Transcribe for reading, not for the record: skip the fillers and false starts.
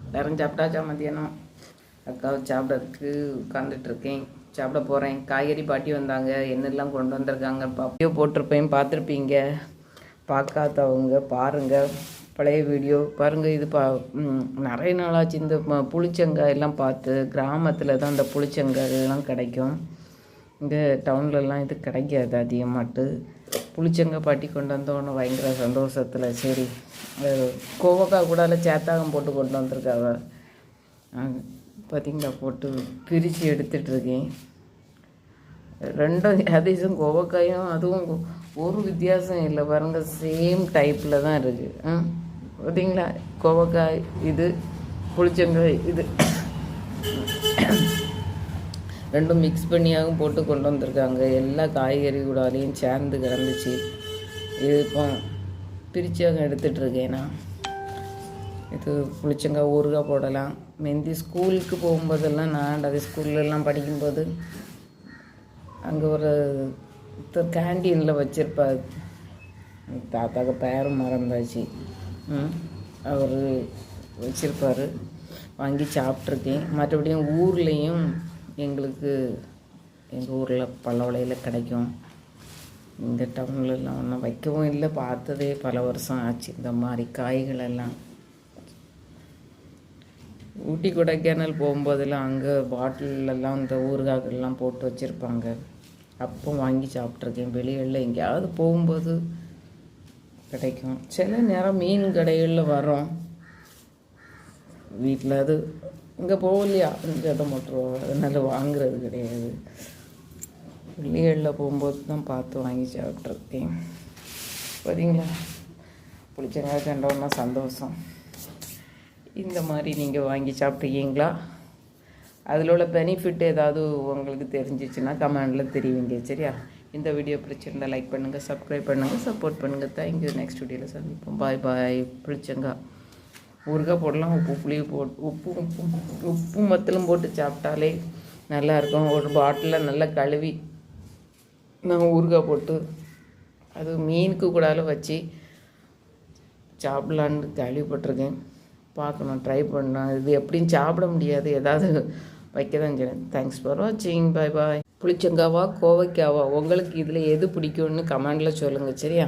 எல்லாரும் சாப்பிட்டாச்சா மத்தியானம்? அக்காவை சாப்பிட்றதுக்கு உட்காந்துட்ருக்கேன், சாப்பிட போகிறேன். காய்கறி பாட்டி வந்தாங்க, என்னெல்லாம் கொண்டு வந்திருக்காங்க வீடியோ போட்டிருப்பேன், பார்த்துருப்பீங்க. பார்க்காதவங்க பாருங்கள், பழைய வீடியோ பாருங்கள். இது நிறைய நாளாச்சு இந்த புளிச்சங்காய் எல்லாம் பார்த்து. கிராமத்தில் தான் இந்த புளிச்சங்காய் எல்லாம் கிடைக்கும், இங்கே டவுன்லலாம் இது கிடைக்காது அதிகமாட்டு. புளிச்சங்காய் பாட்டி கொண்டு வந்தோன்னு பயங்கர சந்தோஷத்தில் சரி கோவக்காய் கூட சேத்தாகம் போட்டு கொண்டு வந்திருக்காவ. பார்த்திங்களா, போட்டு பிரித்து எடுத்துகிட்ருக்கேன். ரெண்டும் அதிசம் கோவக்காயும் அதுவும் ஒரு வித்தியாசம் இல்லை பாருங்கள், சேம் டைப்பில் தான் இருக்குது. பார்த்திங்களா, கோவக்காய் இது, புளிச்சங்காய் இது, ரெண்டும் மிக்ஸ் பண்ணியாகவும் போட்டு கொண்டு வந்திருக்காங்க. எல்லா காய்கறி கூடாலையும் சேர்ந்து கிடந்துச்சு. இது இப்போ பிரிச்சாக எடுத்துகிட்ருக்கேன் நான். இது புளிச்சங்காய் ஊறுகாய் போடலாம். மெந்தி ஸ்கூலுக்கு போகும்போதெல்லாம், நான் அது ஸ்கூல்லலாம் படிக்கும்போது அங்கே ஒரு கேண்டீனில் வச்சுருப்பார். தாத்தாக்கு பேரும் மறந்தாச்சு, அவர் வச்சுருப்பார், வாங்கி சாப்பிட்ருக்கேன். மற்றபடியும் ஊர்லேயும் எங்களுக்கு எங்கள் ஊரில் பல்லவளையில் கிடைக்கும். இந்த டவுன்லலாம் ஒன்றும் வைக்கவும் இல்லை, பார்த்ததே பல வருஷம் ஆச்சு இந்த மாதிரி காய்களெல்லாம். ஊட்டி கொடைக்கானல் போகும்போதெல்லாம் அங்கே பாட்டிலெல்லாம் இந்த ஊறுகாய்கள்லாம் போட்டு வச்சுருப்பாங்க, அப்போ வாங்கி சாப்பிட்ருக்கேன். வெளிகளில் எங்கேயாவது போகும்போது கிடைக்கும். சில நேரம் மீன் கடைகளில் வரோம், வீட்டில் அது இங்கே போகலையா சத்தம் போட்டுருவோம், அதனால் வாங்குறது கிடையாது. வெளிகளில் போகும்போது தான் பார்த்து வாங்கி சாப்பிட்ருக்கேன். பார்த்தீங்களா, புளிச்சங்காய் கண்டோன்னா சந்தோஷம். இந்த மாதிரி நீங்கள் வாங்கி சாப்பிட்ருக்கீங்களா? அதில் உள்ள பெனிஃபிட் ஏதாவது உங்களுக்கு தெரிஞ்சிச்சுன்னா கமெண்டில் தெரிவிங்க, சரியா? இந்த வீடியோ பிடிச்சிருந்தால் லைக் பண்ணுங்கள், சப்ஸ்கிரைப் பண்ணுங்கள், சப்போர்ட் பண்ணுங்கள். தேங்க்யூ. நெக்ஸ்ட் வீடியோவில் சந்திப்போம். பாய் பாய். புளிச்சங்காய் ஊறுகாய் போடலாம், உப்பு புளியும் போட்டு உப்பு மத்தலும் போட்டு சாப்பிட்டாலே நல்லாயிருக்கும். ஒரு பாட்டிலில் நல்லா கழுவி நான் ஊறுகாய் போட்டு அது மீனுக்கு கூடால வச்சு சாப்பிட்லான்னு கேள்விப்பட்டிருக்கேன். பார்க்கணும், ட்ரை பண்ணணும். இது எப்படின்னு சாப்பிட முடியாது, ஏதாவது வைக்க தான் செய்யணும். தேங்க்ஸ் ஃபார் வாட்சிங். பாய் பாய். புளிச்சங்காவா கோவைக்காவா உங்களுக்கு இதில் எது பிடிக்கும்னு கமெண்டில் சொல்லுங்கள், சரியா?